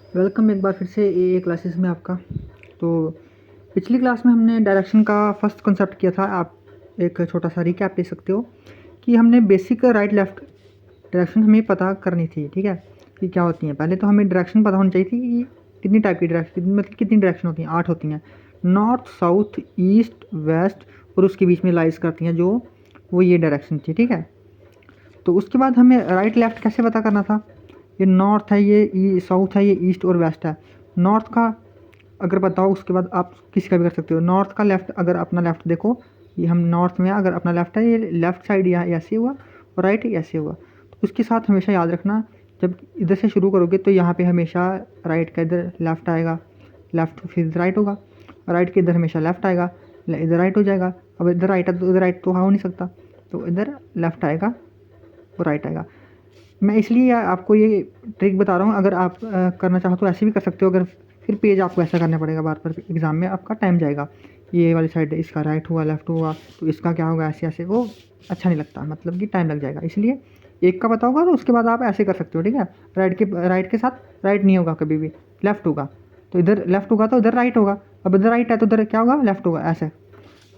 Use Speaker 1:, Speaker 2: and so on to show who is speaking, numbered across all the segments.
Speaker 1: Welcome एक बार फिर से ए क्लासेस में आपका। तो पिछली क्लास में हमने डायरेक्शन का फर्स्ट कॉन्सेप्ट किया था। आप एक छोटा सा रिकैप ले सकते हो कि हमने बेसिक राइट लेफ़्ट डायरेक्शन हमें पता करनी थी, ठीक है, कि क्या होती हैं। पहले तो हमें डायरेक्शन पता होनी चाहिए थी कि कितनी टाइप की डायरेक्शन, मतलब कितनी डायरेक्शन होती हैं। 8 होती हैं, नॉर्थ, साउथ, ईस्ट, वेस्ट और उसके बीच में लाइज करती हैं जो वो ये डायरेक्शन थी, ठीक है। तो उसके बाद हमें राइट लेफ़्ट कैसे पता करना था। ये नॉर्थ है, ये साउथ है, ये ईस्ट और वेस्ट है। नॉर्थ का अगर बताओ उसके बाद आप किसी का भी कर सकते हो। नॉर्थ का लेफ़्ट, अगर अपना लेफ़्ट देखो, ये हम नॉर्थ में, अगर अपना लेफ़्ट है, ये लेफ़्ट साइड यहाँ ऐसे हुआ और राइट ऐसे हुआ। तो उसके साथ हमेशा याद रखना, जब इधर से शुरू करोगे तो यहाँ पे हमेशा राइट का इधर लेफ़्ट आएगा, लेफ़्ट फिर राइट होगा, राइट के इधर हमेशा लेफ़्ट आएगा, इधर राइट हो जाएगा। अब इधर राइट है तो इधर राइट तो हो नहीं सकता, तो इधर लेफ़्ट आएगा और राइट आएगा। मैं इसलिए आपको ये ट्रिक बता रहा हूँ। अगर आप करना चाहो तो ऐसे भी कर सकते हो, अगर फिर पेज आपको ऐसा करना पड़ेगा बार बार, एग्ज़ाम में आपका टाइम जाएगा। ये वाली साइड इसका राइट हुआ, लेफ़्ट हुआ, तो इसका क्या होगा, ऐसे ऐसे, वो अच्छा नहीं लगता, मतलब कि टाइम लग जाएगा। इसलिए एक का पता होगा तो उसके बाद आप ऐसे कर सकते हो, ठीक है। राइट के साथ राइट नहीं होगा कभी भी, लेफ़्ट होगा। तो इधर लेफ़्ट होगा तो इधर राइट होगा, अब इधर राइट है तो इधर क्या होगा, लेफ़्ट होगा, ऐसे।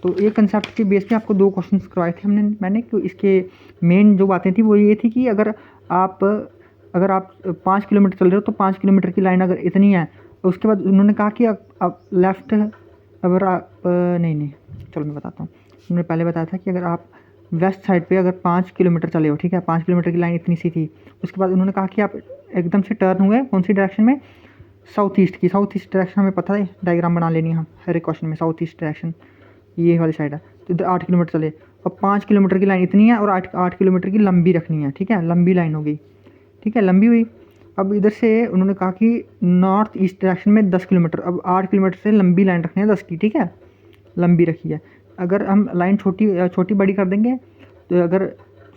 Speaker 1: तो ये कंसेप्ट के बेस पे आपको 2 क्वेश्चंस करवाए थे मैंने कि इसके मेन जो बातें थी वो ये थी कि अगर आप 5 किलोमीटर चल रहे हो तो 5 किलोमीटर की लाइन अगर इतनी है, तो उसके बाद उन्होंने कहा कि आप लेफ़्ट, अगर आप नहीं, चलो मैं बताता हूँ। उन्होंने पहले बताया था कि अगर आप वेस्ट साइड पे अगर 5 किलोमीटर चले हो, ठीक है, 5 किलोमीटर की लाइन इतनी सी थी। उसके बाद उन्होंने कहा कि आप एकदम से टर्न हुए कौन सी डायरेक्शन में, साउथ ईस्ट की। साउथ ईस्ट डायरेक्शन हमें पता है, डायग्राम बना लेनी है हम हर एक क्वेश्चन में। साउथ ईस्ट डायरेक्शन ये वाली साइड है, तो इधर 8 किलोमीटर चले। अब 5 किलोमीटर की लाइन इतनी है और 8 किलोमीटर की लंबी रखनी है, ठीक है, लंबी लाइन होगी, ठीक है, लंबी हुई। अब इधर से उन्होंने कहा कि नॉर्थ ईस्ट डायरेक्शन में 10 किलोमीटर, अब 8 किलोमीटर से लंबी लाइन रखनी है 10 की, ठीक है, लंबी रखी है। अगर हम लाइन छोटी छोटी बड़ी कर देंगे तो अगर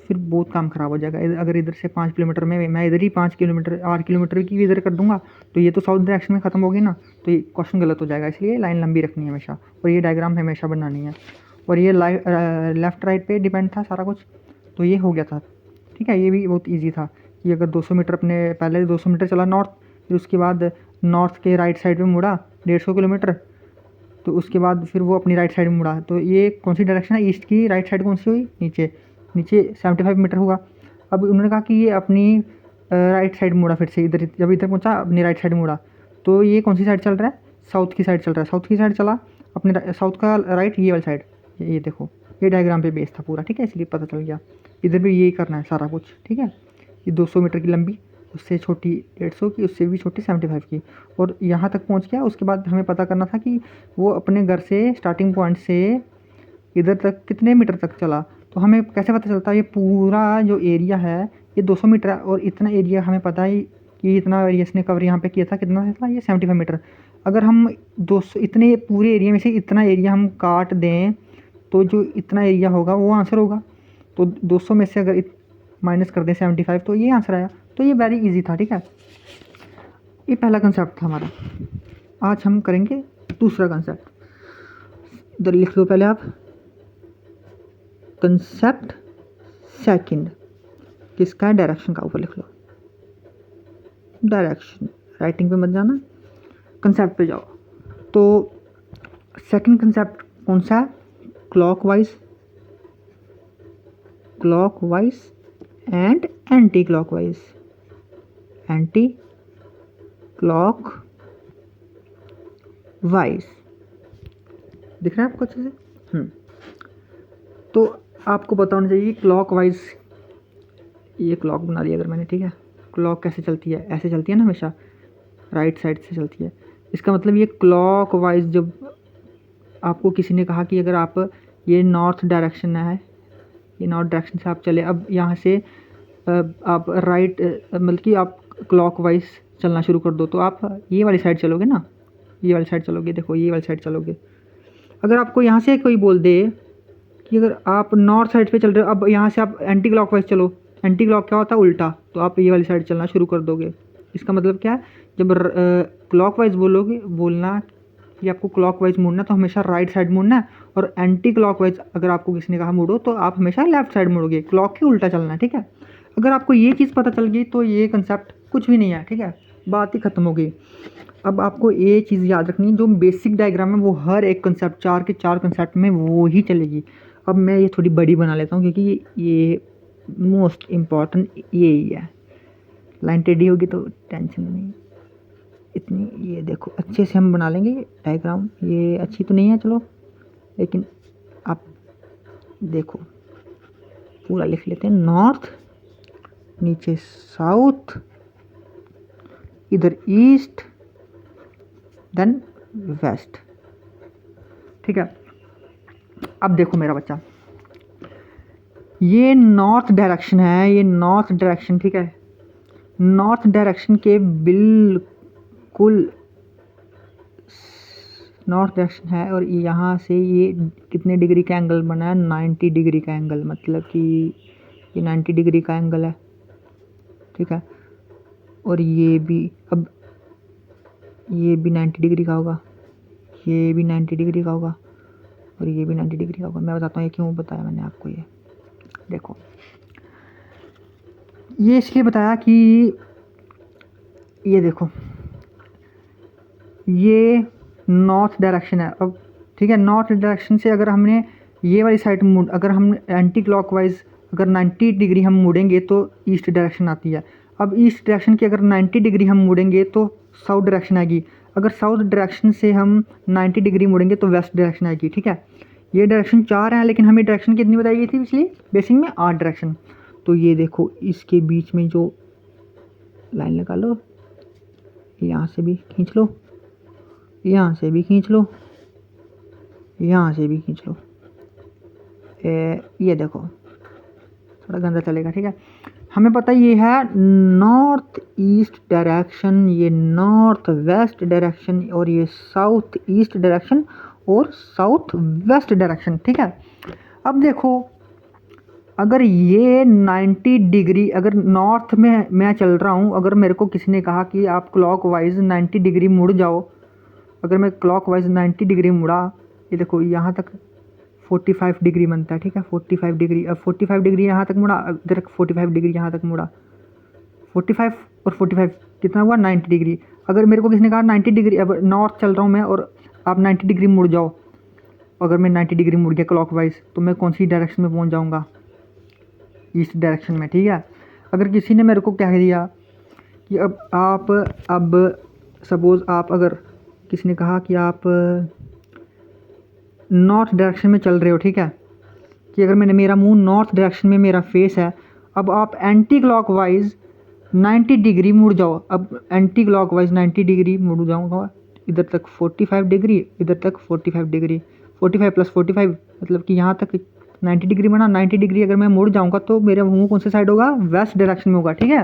Speaker 1: फिर बहुत काम ख़राब हो जाएगा। अगर इधर से 5 किलोमीटर में मैं इधर ही 5 किलोमीटर 8 किलोमीटर की भी इधर कर दूंगा तो ये तो साउथ डायरेक्शन में ख़त्म होगी ना, तो ये क्वेश्चन गलत हो जाएगा। इसलिए लाइन लंबी रखनी है हमेशा, और ये डायग्राम हमेशा बनानी है। और ये लेफ़्ट राइट पे डिपेंड था सारा कुछ, तो ये हो गया था, ठीक है। ये भी बहुत ईजी था कि अगर 200 मीटर अपने पहले 200 मीटर चला नॉर्थ, फिर उसके बाद नॉर्थ के राइट साइड में मुड़ा 150 किलोमीटर, तो उसके बाद फिर वो अपनी राइट साइड में मुड़ा। तो ये कौन सी डायरेक्शन है, ईस्ट की। राइट साइड कौन सी हुई, नीचे, नीचे 75 मीटर हुआ। अब उन्होंने कहा कि ये अपनी राइट साइड मुड़ा, फिर से इधर, जब इधर पहुंचा अपनी राइट साइड मुड़ा, तो ये कौन सी साइड चल रहा है, साउथ की साइड चल रहा है। साउथ की साइड चला अपने, साउथ का राइट, ये वाली साइड। ये देखो, ये डायग्राम पे बेस था पूरा, ठीक है, इसलिए पता चल गया। इधर भी यही करना है सारा कुछ, ठीक है। ये 200 मीटर की लंबी, उससे छोटी 150 की, उससे भी छोटी 75 की, और यहाँ तक पहुँच गया। उसके बाद हमें पता करना था कि वो अपने घर से स्टार्टिंग पॉइंट से इधर तक कितने मीटर तक चला। तो हमें कैसे पता चलता है, ये पूरा जो एरिया है ये 200 मीटर है, और इतना एरिया हमें पता है कि इतना एरिया इसने कवर यहाँ पे किया था, कितना था ये 75 मीटर। अगर हम 200 इतने पूरे एरिया में से इतना एरिया हम काट दें तो जो इतना एरिया होगा वो आंसर होगा। तो 200 में से अगर माइनस कर दें 75, तो ये आंसर आया। तो ये वेरी इजी था, ठीक है। ये पहला कंसेप्ट था हमारा। आज हम करेंगे दूसरा कंसेप्ट। इधर लिख लो पहले आप, कंसेप्ट सेकंड किसका है, डायरेक्शन का। ऊपर लिख लो डायरेक्शन, राइटिंग पे मत जाना, कंसेप्ट पे जाओ। तो सेकंड कंसेप्ट कौन सा है, clockwise, clockwise and anti clockwise, anti clock wise. दिख रहा है आपको अच्छे से। तो आपको पता होना चाहिए क्लॉक वाइज, ये क्लॉक बना लिया अगर मैंने, ठीक है। क्लॉक कैसे चलती है, ऐसे चलती है ना, हमेशा राइट साइड से चलती है। इसका मतलब ये क्लॉक वाइज, जब आपको किसी ने कहा कि अगर आप ये नॉर्थ डायरेक्शन है, ये नॉर्थ डायरेक्शन से आप चले, अब यहाँ से आप राइट, मतलब कि आप क्लॉक वाइज चलना शुरू कर दो, तो आप ये वाली साइड चलोगे ना, ये वाली साइड चलोगे, देखो ये वाली साइड चलोगे। अगर आपको यहाँ से कोई बोल दे कि अगर आप नॉर्थ साइड पे चल रहे हो, अब यहाँ से आप एंटी क्लॉकवाइज चलो, एंटी क्लॉक क्या होता है, उल्टा, तो आप ये वाली साइड चलना शुरू कर दोगे। इसका मतलब क्या है, जब क्लॉकवाइज बोलोगे, बोलना कि आपको क्लॉकवाइज मुड़ना तो हमेशा राइट साइड मुड़ना है, और एंटी क्लॉकवाइज अगर आपको किसी ने कहा मुड़ो तो आप हमेशा लेफ्ट साइड मुड़ोगे, क्लॉक के उल्टा चलना है, ठीक है। अगर आपको ये चीज़ पता चल गई तो ये कंसेप्ट कुछ भी नहीं है, ठीक है। बात ही ख़त्म हो गई। अब आपको ये चीज़ याद रखनी है, जो बेसिक डायग्राम है वो हर एक कंसेप्ट 4 के 4 कंसेप्ट में वो ही चलेगी। अब मैं ये थोड़ी बड़ी बना लेता हूँ क्योंकि ये मोस्ट इम्पॉर्टेंट ये ही है। लाइन टेढ़ी होगी तो टेंशन नहीं इतनी। ये देखो अच्छे से हम बना लेंगे डायग्राम। ये अच्छी तो नहीं है चलो, लेकिन आप देखो पूरा लिख लेते हैं। नॉर्थ, नीचे साउथ, इधर ईस्ट, देन वेस्ट। ठीक है, अब देखो मेरा बच्चा, ये नॉर्थ डायरेक्शन है, ये नॉर्थ डायरेक्शन। ठीक है, नॉर्थ डायरेक्शन के बिल्कुल नॉर्थ डायरेक्शन है, और यहाँ से ये कितने डिग्री का एंगल बना है? 90 डिग्री का एंगल, मतलब कि ये 90 डिग्री का एंगल है। ठीक है, और ये भी, अब ये भी 90 डिग्री का होगा, ये भी 90 डिग्री का होगा, और ये भी 90 डिग्री का होगा। मैं बताता हूँ ये क्यों बताया मैंने आपको। ये देखो, ये इसलिए बताया कि ये देखो ये नॉर्थ डायरेक्शन है। अब ठीक है, नॉर्थ डायरेक्शन से अगर हमने ये वाली साइड मुड़, अगर हम एंटी क्लॉकवाइज अगर 90 डिग्री हम मुड़ेंगे तो ईस्ट डायरेक्शन आती है। अब ईस्ट डायरेक्शन की अगर 90 डिग्री हम मुड़ेंगे तो साउथ डायरेक्शन आएगी। अगर साउथ डायरेक्शन से हम 90 डिग्री मुड़ेंगे तो वेस्ट डायरेक्शन आएगी। ठीक है, ये डायरेक्शन 4 हैं, लेकिन हमें डायरेक्शन कितनी बताई गई थी पिछली बेसिक में? 8 डायरेक्शन। तो ये देखो इसके बीच में जो लाइन लगा लो, यहाँ से भी खींच लो, यहाँ से भी खींच लो, यहाँ से भी खींच लो। ये देखो थोड़ा गंदा चलेगा। ठीक है, हमें पता ये है नॉर्थ ईस्ट डायरेक्शन, ये नॉर्थ वेस्ट डायरेक्शन, और ये साउथ ईस्ट डायरेक्शन और साउथ वेस्ट डायरेक्शन। ठीक है, अब देखो अगर ये 90 डिग्री, अगर नॉर्थ में मैं चल रहा हूँ, अगर मेरे को किसी ने कहा कि आप क्लॉकवाइज 90 डिग्री मुड़ जाओ, अगर मैं क्लॉकवाइज 90 डिग्री मुड़ा, ये देखो यहाँ तक 45 डिग्री बनता है। ठीक है, 45 डिग्री, अब 45 डिग्री यहाँ तक मुड़ा, इधर 45 डिग्री यहाँ तक मुड़ा, 45 और 45 कितना हुआ? 90 डिग्री। अगर मेरे को किसी ने कहा 90 डिग्री, अब नॉर्थ चल रहा हूँ मैं और आप 90 डिग्री मुड़ जाओ, अगर मैं 90 डिग्री मुड़ गया क्लॉकवाइज, तो मैं कौन सी डायरेक्शन में पहुँच जाऊँगा? ईस्ट डायरेक्शन में। ठीक है, अगर किसी ने मेरे को कह दिया कि अब सपोज़ आप, अगर किसी ने कहा कि आप नॉर्थ डायरेक्शन में चल रहे हो, ठीक है, कि अगर मैंने, मेरा मुंह नॉर्थ डायरेक्शन में मेरा फेस है, अब आप एंटी क्लॉकवाइज 90 डिग्री मुड़ जाओ। अब एंटी क्लॉकवाइज 90 डिग्री मुड़ जाऊँगा, इधर तक 45 डिग्री, इधर तक 45 डिग्री, 45 प्लस 45 मतलब कि यहाँ तक 90 डिग्री बना। 90 डिग्री अगर मैं मुड़ जाऊँगा तो मेरा मुंह कौन से साइड होगा? वेस्ट डायरेक्शन में होगा। ठीक है,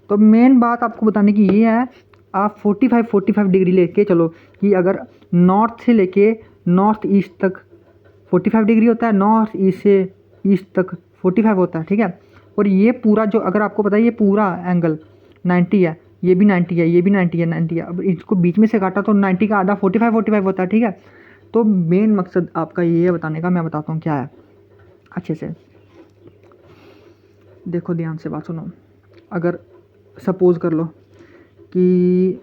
Speaker 1: तो मेन बात आपको बताने की ये है, आप 45 डिग्री लेके चलो कि अगर नॉर्थ से लेके नॉर्थ ईस्ट तक 45 डिग्री होता है, नॉर्थ ईस्ट से ईस्ट तक 45 होता है। ठीक है, और ये पूरा जो, अगर आपको पता है ये पूरा एंगल 90 है, ये भी 90 है, ये भी 90 है, 90 है। अब इसको बीच में से काटा तो 90 का आधा 45 होता है। ठीक है, तो मेन मकसद आपका ये बताने का, मैं बताता हूँ क्या है अच्छे से। देखो ध्यान से बात सुनो, अगर सपोज़ कर लो कि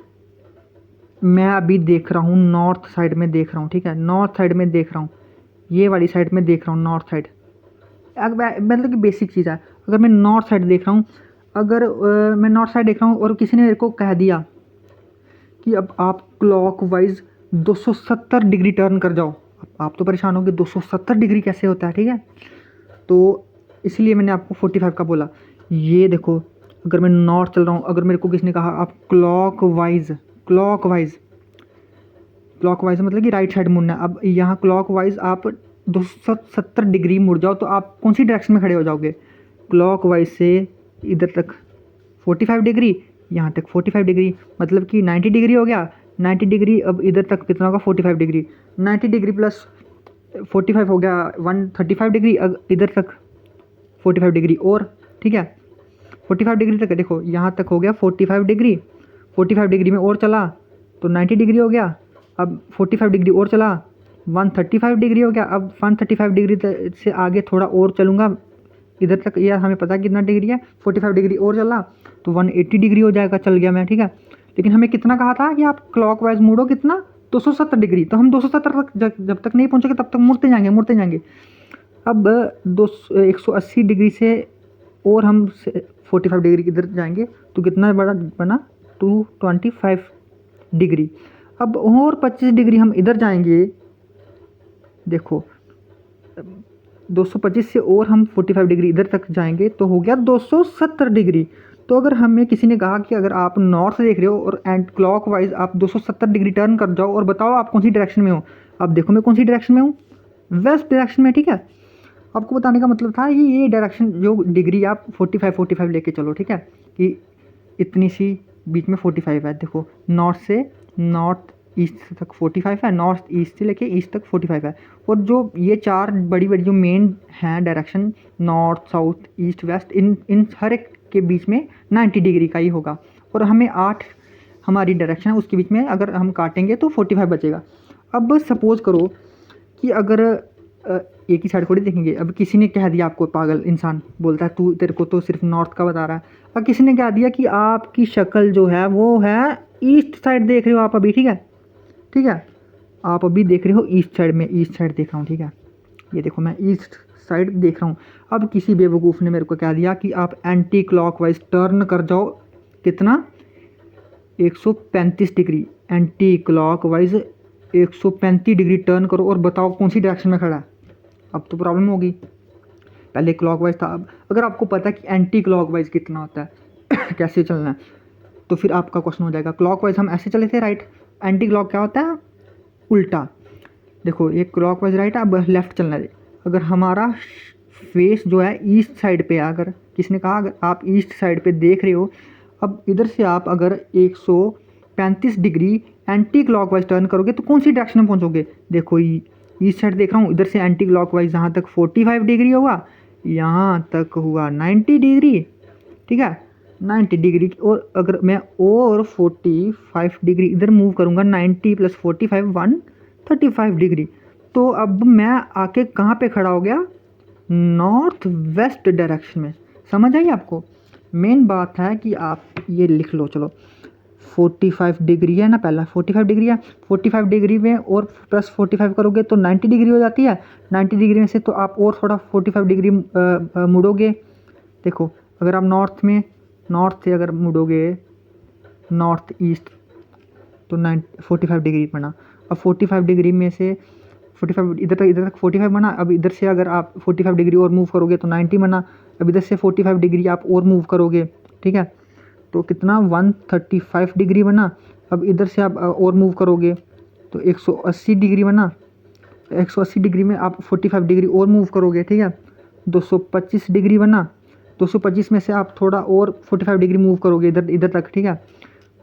Speaker 1: मैं अभी देख रहा हूँ नॉर्थ साइड में देख रहा हूँ। ठीक है, नॉर्थ साइड में देख रहा हूँ, ये वाली साइड में देख रहा हूँ नॉर्थ साइड। मतलब कि बेसिक चीज़ है, अगर मैं नॉर्थ साइड देख रहा हूँ, अगर मैं नॉर्थ साइड देख रहा हूँ और किसी ने मेरे को कह दिया कि अब आप क्लॉकवाइज 270 डिग्री टर्न कर जाओ, आप तो परेशान होंगे 270 डिग्री कैसे होता है। ठीक है, तो इसलिए मैंने आपको 45 का बोला। ये देखो अगर मैं नॉर्थ चल रहा हूँ, अगर मेरे को किसी ने कहा आप क्लॉकवाइज मतलब कि राइट साइड मुड़ना है, अब यहाँ क्लॉकवाइज आप 270 डिग्री मुड़ जाओ, तो आप कौन सी डायरेक्शन में खड़े हो जाओगे? क्लॉकवाइज से इधर तक 45 डिग्री, यहाँ तक 45 डिग्री, मतलब कि 90 डिग्री हो गया। 90 डिग्री, अब इधर तक कितना होगा? 45 डिग्री। 90 डिग्री प्लस 45 हो गया 135 डिग्री, अब इधर तक 45 डिग्री और। ठीक है, 45 डिग्री तक देखो, यहाँ तक हो गया 45 डिग्री। 45 डिग्री में और चला तो 90 डिग्री हो गया, अब 45 डिग्री और चला 135 डिग्री हो गया। अब 135 डिग्री से आगे थोड़ा और चलूँगा इधर तक, यार हमें पता है कितना डिग्री है, 45 डिग्री और चला तो 180 डिग्री हो जाएगा, चल गया मैं। ठीक है, लेकिन हमें कितना कहा था कि आप क्लॉकवाइज मुड़ो कितना 270 डिग्री, तो हम 270 तक जब तक नहीं पहुँचोगे तब तक मुड़ते जाएंगे। अब 180 डिग्री से और हम 45 डिग्री इधर जाएंगे तो कितना बना 225 डिग्री। अब और 25 डिग्री हम इधर जाएंगे, देखो 225 से और हम 45 डिग्री इधर तक जाएंगे तो हो गया 270 डिग्री। तो अगर हमें किसी ने कहा कि अगर आप नॉर्थ देख रहे हो और एंड क्लॉकवाइज आप 270 डिग्री टर्न कर जाओ और बताओ आप कौन सी डायरेक्शन में हो, अब देखो मैं कौन सी डायरेक्शन में हूँ, वेस्ट डायरेक्शन में। ठीक है, आपको बताने का मतलब था कि ये डायरेक्शन जो डिग्री आप 45 लेके चलो, ठीक है, कि इतनी सी बीच में 45 है। देखो नॉर्थ से नॉर्थ ईस्ट तक 45 है, नॉर्थ ईस्ट से लेके ईस्ट तक 45 है। और जो ये चार बड़ी बड़ी जो मेन हैं direction, north south east west, इन हर एक के बीच में 90 डिग्री का ही होगा। और हमें 8 हमारी डायरेक्शन है, उसके बीच में अगर हम काटेंगे तो 45 बचेगा। अब सपोज करो कि अगर एक ही साइड थोड़ी देखेंगे, अब किसी ने कह दिया आपको, पागल इंसान बोलता है तू तेरे को तो सिर्फ नॉर्थ का बता रहा है, अब किसी ने कह दिया कि आपकी शक्ल जो है वो है ईस्ट साइड देख रहे हो आप अभी, ठीक है, आप अभी देख रहे हो ईस्ट साइड में, ईस्ट साइड देख रहा हूँ, ठीक है, ये देखो मैं ईस्ट साइड देख रहा हूँ। अब किसी बेवकूफ़ ने मेरे को कह दिया कि आप एंटी क्लॉकवाइज टर्न कर जाओ, कितना 135 degree, anti clockwise 135 degree turn करो और बताओ कौन सी डायरेक्शन में खड़ा है। अब तो प्रॉब्लम होगी, पहले क्लॉकवाइज था, अब अगर आपको पता है कि एंटी क्लॉकवाइज कितना होता है कैसे चलना है, तो फिर आपका क्वेश्चन हो जाएगा। क्लॉकवाइज हम ऐसे चले थे राइट, एंटी क्लॉक क्या होता है, उल्टा। देखो ये क्लॉकवाइज राइट है, अब लेफ्ट चलना है। अगर हमारा फेस जो है ईस्ट साइड पे है, अगर किसने कहा अगर आप ईस्ट साइड पे देख रहे हो, अब इधर से आप अगर 135 डिग्री एंटी क्लॉकवाइज टर्न करोगे तो कौन सी डायरेक्शन में पहुंचोगे। देखो ईस्ट साइड देख रहा हूँ, इधर से एंटी क्लॉकवाइज यहाँ तक 45 डिग्री होगा, यहाँ तक हुआ 90 डिग्री, ठीक है 90 डिग्री। और अगर मैं और 45 डिग्री इधर मूव करूँगा, 90 + 45 135 डिग्री, तो अब मैं आके कहाँ पे खड़ा हो गया, नॉर्थ वेस्ट डायरेक्शन में। समझ आई आपको। मेन बात है कि आप ये लिख लो, चलो 45 डिग्री है ना, पहला 45 डिग्री है, 45 डिग्री में और प्लस 45 करोगे तो 90 डिग्री हो जाती है। 90 डिग्री में से तो आप और थोड़ा 45 डिग्री मुड़ोगे। देखो अगर आप नॉर्थ से अगर मुड़ोगे नॉर्थ ईस्ट तो 45 डिग्री बना। अब 45 डिग्री में से 45 इधर तक 45 बना। अब इधर से अगर आप 45 डिग्री और मूव करोगे तो 90 बना। अब इधर से 45 डिग्री आप और मूव करोगे, ठीक है, तो कितना 135 डिग्री बना। अब इधर से आप और मूव करोगे तो 180 डिग्री बना। 180 डिग्री में आप 45 डिग्री और मूव करोगे, ठीक है, 225 डिग्री बना। 225 में से आप थोड़ा और 45 डिग्री मूव करोगे इधर तक, ठीक है,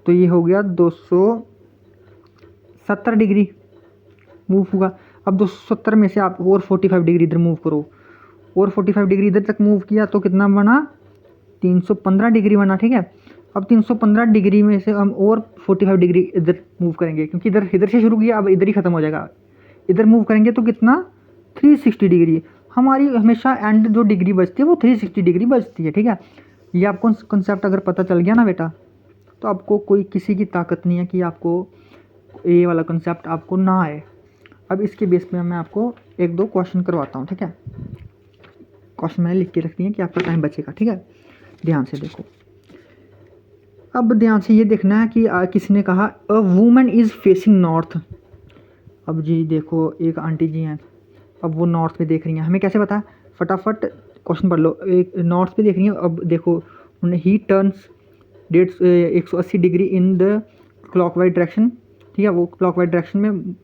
Speaker 1: तो ये हो गया 270 डिग्री मूव होगा। अब 270 में से आप और 45 डिग्री इधर मूव करो, और 45 डिग्री इधर तक मूव किया तो कितना बना 315 डिग्री बना, ठीक है। अब 315 डिग्री में से हम और 45 डिग्री इधर मूव करेंगे, क्योंकि इधर से शुरू किया, अब इधर ही ख़त्म हो जाएगा। इधर मूव करेंगे तो कितना 360 डिग्री। हमारी हमेशा एंड जो डिग्री बचती है वो 360 डिग्री बचती है, ठीक है। ये आपको कंसेप्ट अगर पता चल गया ना बेटा, तो आपको कोई किसी की ताकत नहीं है कि आपको ये वाला कंसेप्ट आपको ना आए। अब इसके बेस पे मैं आपको 1-2 क्वेश्चन करवाता हूँ, ठीक है। क्वेश्चन मैंने लिख के रख दिए कि आपका टाइम बचेगा, ठीक है। ध्यान से देखो, अब ध्यान से ये देखना है कि किसी ने कहा a woman is facing north. अब जी देखो एक आंटी जी हैं, अब वो नॉर्थ पे देख रही हैं, हमें कैसे पता है, फटाफट क्वेश्चन पढ़ लो। एक नॉर्थ पे देख रही हैं, अब देखो उन्हें ही turns 180 degree in the clockwise direction, ठीक है, वो क्लॉकवाइज डायरेक्शन में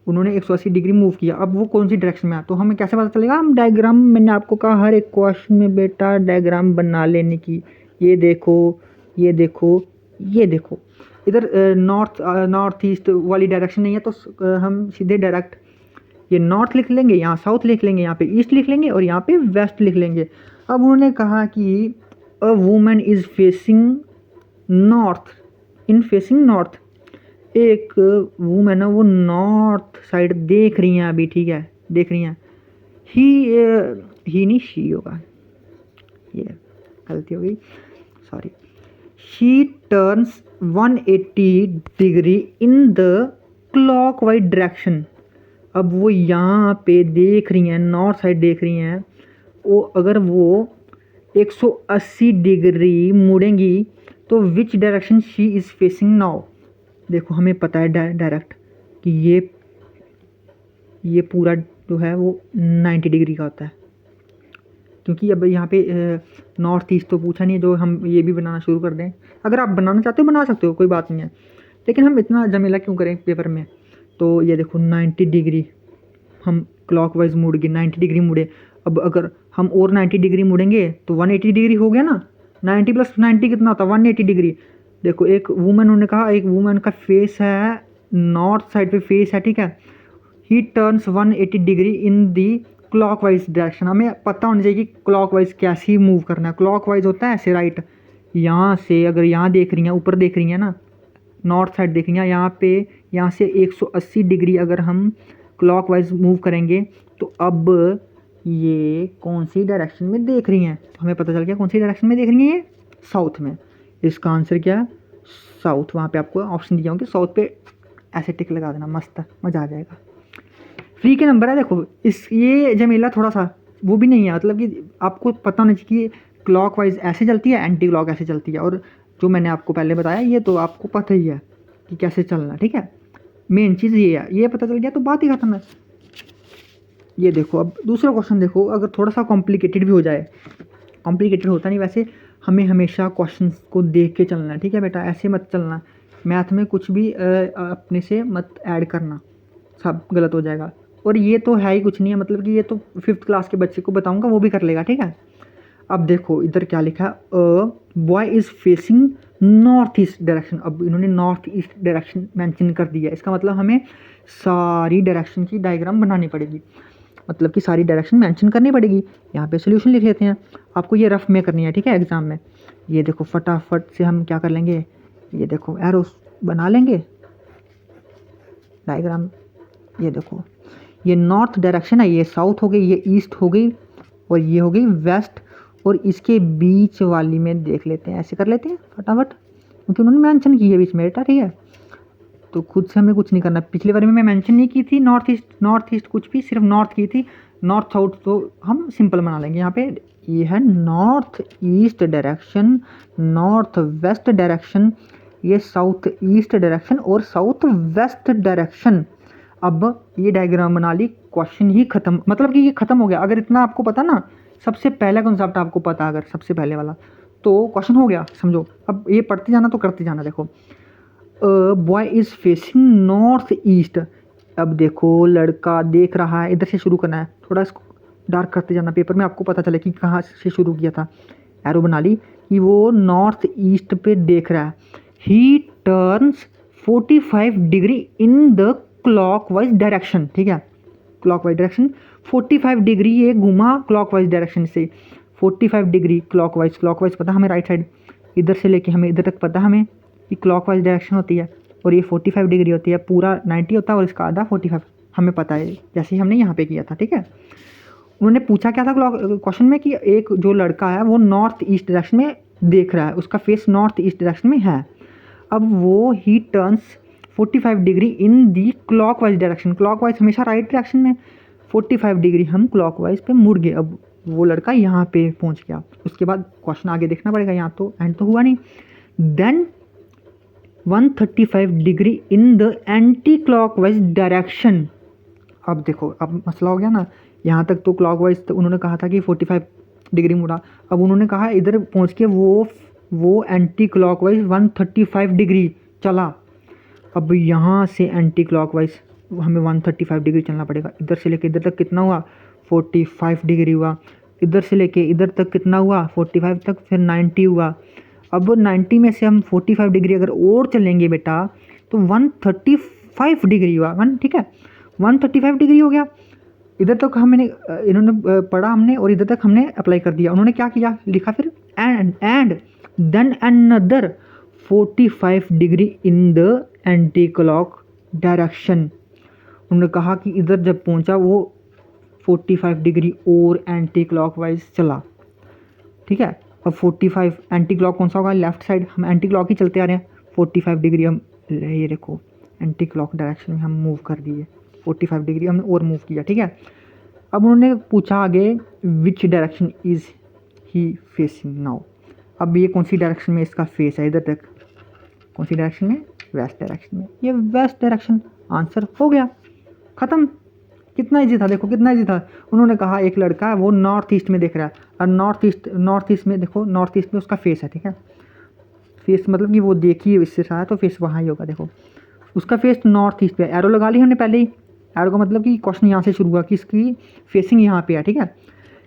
Speaker 1: उन्होंने 180 डिग्री मूव किया। अब वो कौन सी डायरेक्शन में है तो हमें कैसे पता चलेगा, हम डायग्राम, मैंने आपको कहा हर एक क्वेश्चन में बेटा डायग्राम बना लेने की। ये देखो ये देखो ये देखो, इधर नॉर्थ ईस्ट वाली डायरेक्शन नहीं है तो हम सीधे डायरेक्ट ये नॉर्थ लिख लेंगे, यहाँ साउथ लिख लेंगे, यहाँ पे ईस्ट लिख लेंगे और यहाँ पे वेस्ट लिख लेंगे। अब उन्होंने कहा कि a woman is facing north, in facing north, एक वूमेन है वो नॉर्थ साइड देख रही हैं अभी, ठीक है, देख रही हैं। ही नहीं शी होगा, ये गलती हो गई, sorry. She turns 180 degree in the clockwise direction. अब वो यहाँ पे देख रही हैं, नॉर्थ साइड देख रही हैं, वो अगर वो 180 डिग्री मुड़ेंगी तो which direction she is facing now. देखो हमें पता है डायरेक्ट कि ये पूरा जो है वो 90 डिग्री का होता है, क्योंकि अब यहाँ पे नॉर्थ ईस्ट तो पूछा नहीं है, जो हम ये भी बनाना शुरू कर दें। अगर आप बनाना चाहते हो बना सकते हो, कोई बात नहीं है, लेकिन हम इतना झमेला क्यों करें पेपर में। तो ये देखो 90 डिग्री हम क्लॉकवाइज मुड़ गए, 90 डिग्री मुड़े। अब अगर हम और 90 डिग्री मुड़ेंगे तो 180 डिग्री हो गया ना। 90 प्लस 90 कितना होता है, 180 डिग्री। देखो एक वुमेन, उन्होंने कहा एक वुमेन का फेस है नॉर्थ साइड पे फेस है, ठीक है। ही turns 180 degree in the clockwise direction. हमें पता होना चाहिए कि क्लॉकवाइज कैसे मूव करना है। क्लॉकवाइज होता है ऐसे, राइट, यहाँ से अगर यहाँ देख रही हैं, ऊपर देख रही हैं ना, नॉर्थ साइड देख रही हैं, यहाँ पे यहाँ से 180 डिग्री अगर हम क्लॉकवाइज मूव करेंगे तो अब ये कौन सी डायरेक्शन में देख रही हैं, तो हमें पता चल गया कौन सी डायरेक्शन में देख रही हैं, ये साउथ में। इसका आंसर क्या है, साउथ। वहाँ पे आपको ऑप्शन दिया होंगे, साउथ पे ऐसे टिक लगा देना, मस्त मज़ा आ जाएगा। फ्री के नंबर है। देखो ये झमेला थोड़ा सा वो भी नहीं है, मतलब कि आपको पता होना चाहिए कि क्लॉकवाइज ऐसे चलती है, एंटी क्लॉक ऐसे चलती है, और जो मैंने आपको पहले बताया ये तो आपको पता ही है कि कैसे चलना, ठीक है। मेन चीज़ ये है, ये पता चल गया तो बात ही खत्म है। ये देखो अब दूसरा क्वेश्चन देखो, अगर थोड़ा सा कॉम्प्लिकेटेड भी हो जाए, कॉम्प्लिकेटेड होता नहीं वैसे, हमें हमेशा क्वेश्चन को देख के चलना है, ठीक है बेटा, ऐसे मत चलना। मैथ में कुछ भी अपने से मत ऐड करना, सब गलत हो जाएगा। और ये तो है ही कुछ नहीं है, मतलब कि ये तो 5th क्लास के बच्चे को बताऊंगा वो भी कर लेगा, ठीक है। अब देखो इधर क्या लिखा है, a boy is facing north east direction. अब इन्होंने नॉर्थ ईस्ट डायरेक्शन मेंशन कर दिया, इसका मतलब हमें सारी डायरेक्शन की डायग्राम बनानी पड़ेगी, मतलब कि सारी डायरेक्शन मेंशन करनी पड़ेगी। यहाँ पे सोल्यूशन लिख लेते हैं, आपको ये रफ में करनी है, ठीक है, एग्जाम में। ये देखो फटाफट से हम क्या कर लेंगे, ये देखो एरो बना लेंगे डायग्राम। ये देखो ये नॉर्थ डायरेक्शन है, ये साउथ हो गई, ये ईस्ट हो गई, और ये हो गई वेस्ट, और इसके बीच वाली में देख लेते हैं, ऐसे कर लेते हैं फटाफट, क्योंकि उन्होंने मेंशन की है बीच में बेटा, ठीक है। तो खुद से हमें कुछ नहीं करना, पिछले बार में मैं मेंशन नहीं की थी नॉर्थ ईस्ट कुछ भी, सिर्फ नॉर्थ की थी, नॉर्थ साउथ तो हम सिंपल बना लेंगे। यहाँ पे ये है north east direction, north west direction, ये साउथ ईस्ट डायरेक्शन और साउथ वेस्ट डायरेक्शन। अब ये डायग्राम बना ली, क्वेश्चन ही खत्म, मतलब कि ये खत्म हो गया। अगर इतना आपको पता ना, सबसे पहला कॉन्सेप्ट आपको पता अगर सबसे पहले वाला, तो क्वेश्चन हो गया समझो। अब ये पढ़ते जाना तो करते जाना। देखो boy is facing north east. अब देखो लड़का देख रहा है, इधर से शुरू करना है, थोड़ा इसको डार्क करते जाना पेपर में, आपको पता चले कि कहाँ से शुरू किया था। एरो बना ली कि वो नॉर्थ ईस्ट पे देख रहा है। ही turns 45 degree in the clockwise direction, ठीक है, क्लॉकवाइज डायरेक्शन 45 डिग्री ये घुमा क्लॉकवाइज डायरेक्शन से, 45 डिग्री क्लॉकवाइज पता हमें, राइट साइड इधर से लेके हमें इधर तक पता हमें कि क्लॉकवाइज डायरेक्शन होती है, और ये 45 डिग्री होती है, पूरा 90 होता है और इसका आधा 45 हमें पता है, जैसे ही हमने यहाँ पे किया था, ठीक है। उन्होंने पूछा क्या था क्वेश्चन में कि एक जो लड़का है वो नॉर्थ ईस्ट डायरेक्शन में देख रहा है, उसका फेस नॉर्थ ईस्ट डायरेक्शन में है। अब वो ही टर्न्स 45 डिग्री इन दी क्लॉकवाइज डायरेक्शन, क्लॉकवाइज हमेशा राइट डायरेक्शन में, 45 डिग्री हम क्लॉकवाइज पे मुड़ गए। अब वो लड़का यहाँ पे पहुँच गया, उसके बाद क्वेश्चन आगे देखना पड़ेगा, यहाँ तो एंड तो हुआ नहीं। Then 135 degree in the anti clockwise direction. अब देखो अब मसला हो गया ना, यहाँ तक तो क्लॉकवाइज तो उन्होंने कहा था कि 45 डिग्री मुड़ा, अब उन्होंने कहा इधर पहुँच के वो एंटी क्लॉकवाइज 135 डिग्री चला। अब यहाँ से एंटी क्लॉकवाइज हमें 135 डिग्री चलना पड़ेगा, इधर से लेके इधर तक कितना हुआ 45 डिग्री हुआ, इधर से लेके इधर तक कितना हुआ 45 तक, फिर 90 हुआ। अब 90 में से हम 45 डिग्री अगर और चलेंगे बेटा तो 135 डिग्री हुआ, ठीक है, 135 डिग्री हो गया। इधर तक हमने इन्होंने पढ़ा हमने, और इधर तक हमने अप्लाई कर दिया। उन्होंने क्या किया, लिखा फिर and then another 45 degree in the anti clock direction. उन्होंने कहा कि इधर जब पहुंचा वो 45 डिग्री और एंटी क्लॉकवाइज चला, ठीक है। अब 45 एंटी क्लॉक कौन सा होगा, लेफ्ट साइड, हम एंटी क्लॉक ही चलते आ रहे हैं। 45 डिग्री हम ये देखो एंटी क्लॉक डायरेक्शन में हम मूव कर दिए, 45 डिग्री हमने और मूव किया, ठीक है। अब उन्होंने पूछा आगे which direction is he facing now. अब ये कौन सी डायरेक्शन में इसका फेस है, इधर तक, कौन सी डायरेक्शन में, वेस्ट डायरेक्शन में, ये वेस्ट डायरेक्शन। आंसर हो गया, ख़त्म। कितना इजी था, देखो कितना इजी था। उन्होंने कहा एक लड़का है वो नॉर्थ ईस्ट में देख रहा है, और नॉर्थ ईस्ट में देखो, नॉर्थ ईस्ट में उसका फेस है, ठीक है। फेस मतलब कि वो देखिए इससे रहा है तो फेस वहाँ ही होगा, देखो उसका फेस नॉर्थ ईस्ट पे। एरो लगा ली हमने पहले ही, एरो का मतलब कि क्वेश्चन यहाँ से शुरू हुआ कि इसकी फेसिंग यहाँ पे है, ठीक है।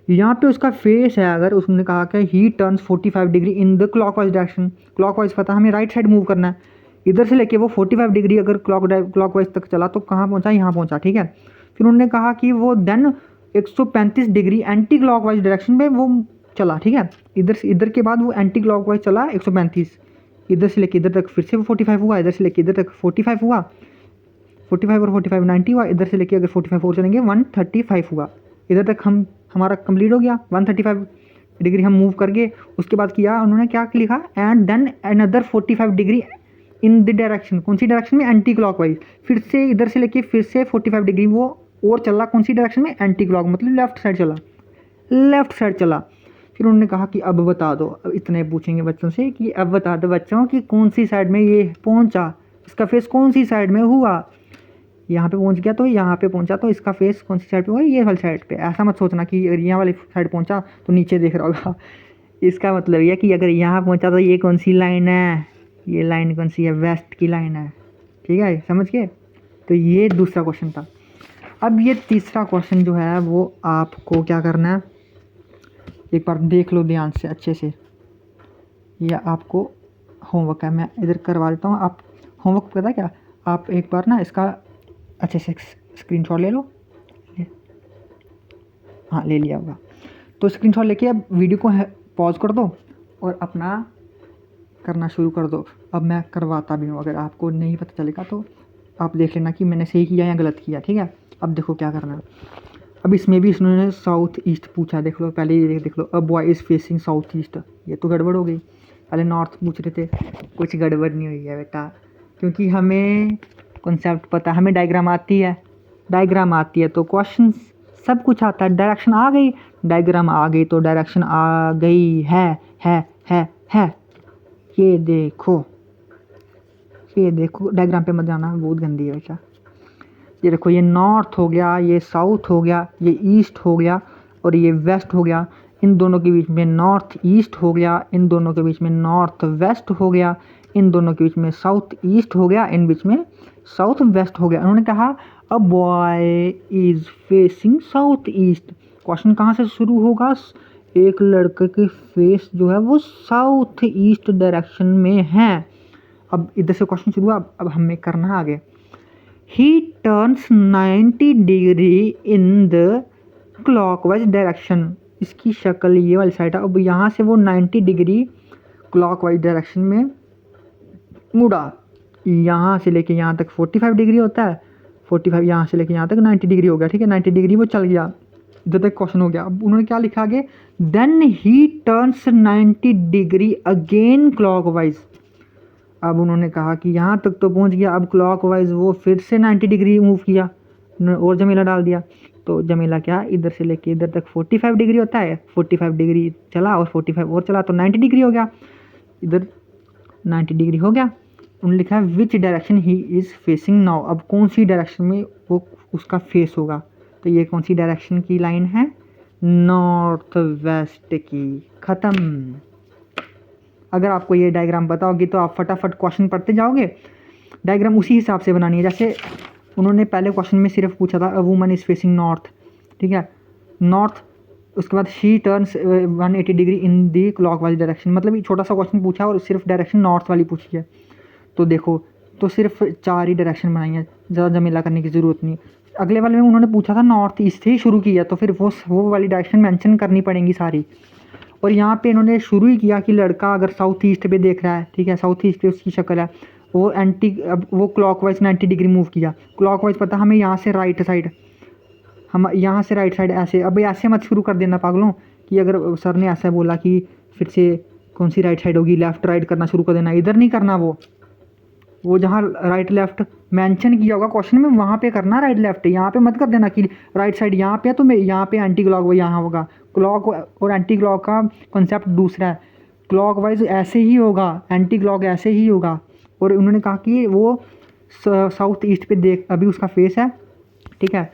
Speaker 1: यहाँ पे उसका फेस है, अगर उसने कहा कि ही turns 45 degree in the clockwise direction, clockwise पता हमें राइट साइड मूव करना है, इधर से लेके वो 45 डिग्री अगर क्लॉकवाइज तक चला तो कहाँ पहुँचा, यहाँ पहुँचा, ठीक है। फिर उन्होंने कहा कि वो then 135 degree anti clockwise direction में वो चला, ठीक है। इधर से इधर के बाद वो एंटी क्लॉकवाइज चला 135, इधर से लेके इधर तक फिर से वो 45 हुआ, इधर से लेके इधर तक 45 हुआ, 45 और 45 90 हुआ, इधर से लेके अगर 45 और चलेंगे 135 हुआ, इधर तक हम हमारा कंप्लीट हो गया। 135 डिग्री हम मूव करके उसके बाद किया उन्होंने क्या लिखा, and then another 45 degree in the direction, कौन सी डायरेक्शन में, एंटी क्लॉकवाइज। फिर से इधर से लेके फिर से 45 डिग्री वो और चला, कौन सी डायरेक्शन में, एंटी क्लॉक, मतलब लेफ्ट साइड चला, लेफ्ट साइड चला। फिर उन्होंने कहा कि अब बता दो, अब इतने पूछेंगे बच्चों से कि अब बता दो बच्चों कि कौन सी साइड में ये पहुंचा, इसका फेस कौन सी साइड में हुआ। यहाँ पे पहुंच गया तो यहाँ पे पहुंचा तो इसका फेस कौन सी साइड पे हुआ, ये वाली साइड पे। ऐसा मत सोचना कि अगर यहाँ वाली साइड पहुंचा तो नीचे देख रहा होगा। इसका मतलब ये कि अगर यहाँ पहुंचा तो ये कौन सी लाइन है, ये लाइन कौन सी है, वेस्ट की लाइन है, ठीक है, समझ गए। तो ये दूसरा क्वेश्चन था। अब ये तीसरा क्वेश्चन जो है वो आपको क्या करना है, एक बार देख लो ध्यान से अच्छे से, यह आपको होमवर्क है, मैं इधर करवा देता हूँ। आप होमवर्क पता क्या, आप एक बार ना इसका अच्छे से स्क्रीनशॉट ले लो, हाँ ले लिया होगा, तो स्क्रीनशॉट लेके अब वीडियो को पॉज कर दो और अपना करना शुरू कर दो। अब मैं करवाता भी हूँ, अगर आपको नहीं पता चलेगा तो आप देख लेना कि मैंने सही किया या गलत किया, ठीक है। अब देखो क्या करना है। अब इसमें भी इन्होंने साउथ ईस्ट पूछा, देख लो पहले ये देख लो, अब boy is facing south east, ये तो गड़बड़ हो गई। पहले नॉर्थ पूछ रहे थे, कुछ गड़बड़ नहीं हुई है बेटा, क्योंकि हमें कॉन्सेप्ट पता, हमें डायग्राम आती है, डायग्राम आती है तो क्वेश्चन सब कुछ आता है। डायरेक्शन आ गई, डायग्राम आ गई तो डायरेक्शन आ गई है। ये देखो डायग्राम पे मत जाना, बहुत गंदी है बेटा। ये देखो ये नॉर्थ हो गया, ये साउथ हो गया, ये ईस्ट हो गया और ये वेस्ट हो गया। इन दोनों के बीच में नॉर्थ ईस्ट हो गया, इन दोनों के बीच में नॉर्थ वेस्ट हो गया, इन दोनों के बीच में साउथ ईस्ट हो गया, इन बीच में साउथ वेस्ट हो गया। उन्होंने कहा a boy is facing south east. Question कहाँ से शुरू होगा, एक लड़के के फेस जो है वो साउथ ईस्ट डायरेक्शन में है। अब इधर से क्वेश्चन शुरू हुआ, अब हमें करना है आगे। He turns 90 degree in the clockwise direction, इसकी शक्ल ये वाली साइड है। अब यहाँ से वो 90 डिग्री क्लॉकवाइज डायरेक्शन में मुड़ा, यहाँ से लेके यहाँ तक 45 डिग्री होता है, 45 यहाँ से लेके यहाँ तक 90 डिग्री हो गया, ठीक है। 90 डिग्री वो चल गया, इधर तक क्वेश्चन हो गया। अब उन्होंने क्या लिखा आगे, then he turns 90 degree again clockwise. अब उन्होंने कहा कि यहाँ तक तो पहुँच गया, अब क्लॉकवाइज वो फिर से 90 डिग्री मूव किया और जमीला डाल दिया। तो जमीला क्या, इधर से लेके इधर तक 45 डिग्री होता है, 45 डिग्री चला और 45 और चला तो 90 डिग्री हो गया, इधर 90 डिग्री हो गया। उन्होंने लिखा है which direction he is facing now, अब कौन सी डायरेक्शन में वो उसका फेस होगा। तो ये कौन सी डायरेक्शन की लाइन है, नॉर्थ वेस्ट की। ख़त्म। अगर आपको ये डायग्राम पता होगी तो आप फटाफट क्वेश्चन पढ़ते जाओगे, डायग्राम उसी हिसाब से बनानी है। जैसे उन्होंने पहले क्वेश्चन में सिर्फ पूछा था a woman is facing north, ठीक है, नॉर्थ, उसके बाद she turns 180 degree in the clockwise direction, मतलब ये छोटा सा क्वेश्चन पूछा और सिर्फ डायरेक्शन नॉर्थ वाली पूछी है। तो देखो तो सिर्फ 4 ही डायरेक्शन बनाई है, ज़्यादा जमेला करने की ज़रूरत नहीं। अगले वाले में उन्होंने पूछा था नॉर्थ ईस्ट से ही शुरू किया, तो फिर वो वाली डायरेक्शन मेंशन करनी पड़ेंगी सारी। और यहाँ पे इन्होंने शुरू ही किया कि लड़का अगर साउथ ईस्ट पे देख रहा है, ठीक है, साउथ ईस्ट पे उसकी शक्ल है, वो अब वो क्लॉकवाइज 90 डिग्री मूव किया। क्लॉकवाइज पता हमें यहाँ से राइट साइड, हम यहाँ से राइट साइड ऐसे, अब ऐसे मत शुरू कर देना पागलों कि अगर सर ने ऐसा बोला कि फिर से कौन सी राइट साइड होगी, लेफ़्ट राइट करना शुरू कर देना। इधर नहीं करना, वो जहाँ राइट लेफ़्ट मेंशन किया होगा क्वेश्चन में वहाँ पे करना राइट लेफ़्ट। यहाँ पे मत कर देना कि राइट साइड यहाँ पे है तो मैं यहाँ पे एंटी क्लॉक वाइज यहाँ होगा। क्लॉक और एंटी क्लॉक का कॉन्सेप्ट दूसरा है। क्लॉक वाइज ऐसे ही होगा, एंटी क्लॉक ऐसे ही होगा। और उन्होंने कहा कि वो साउथ ईस्ट पे देख, अभी उसका फेस है, ठीक है,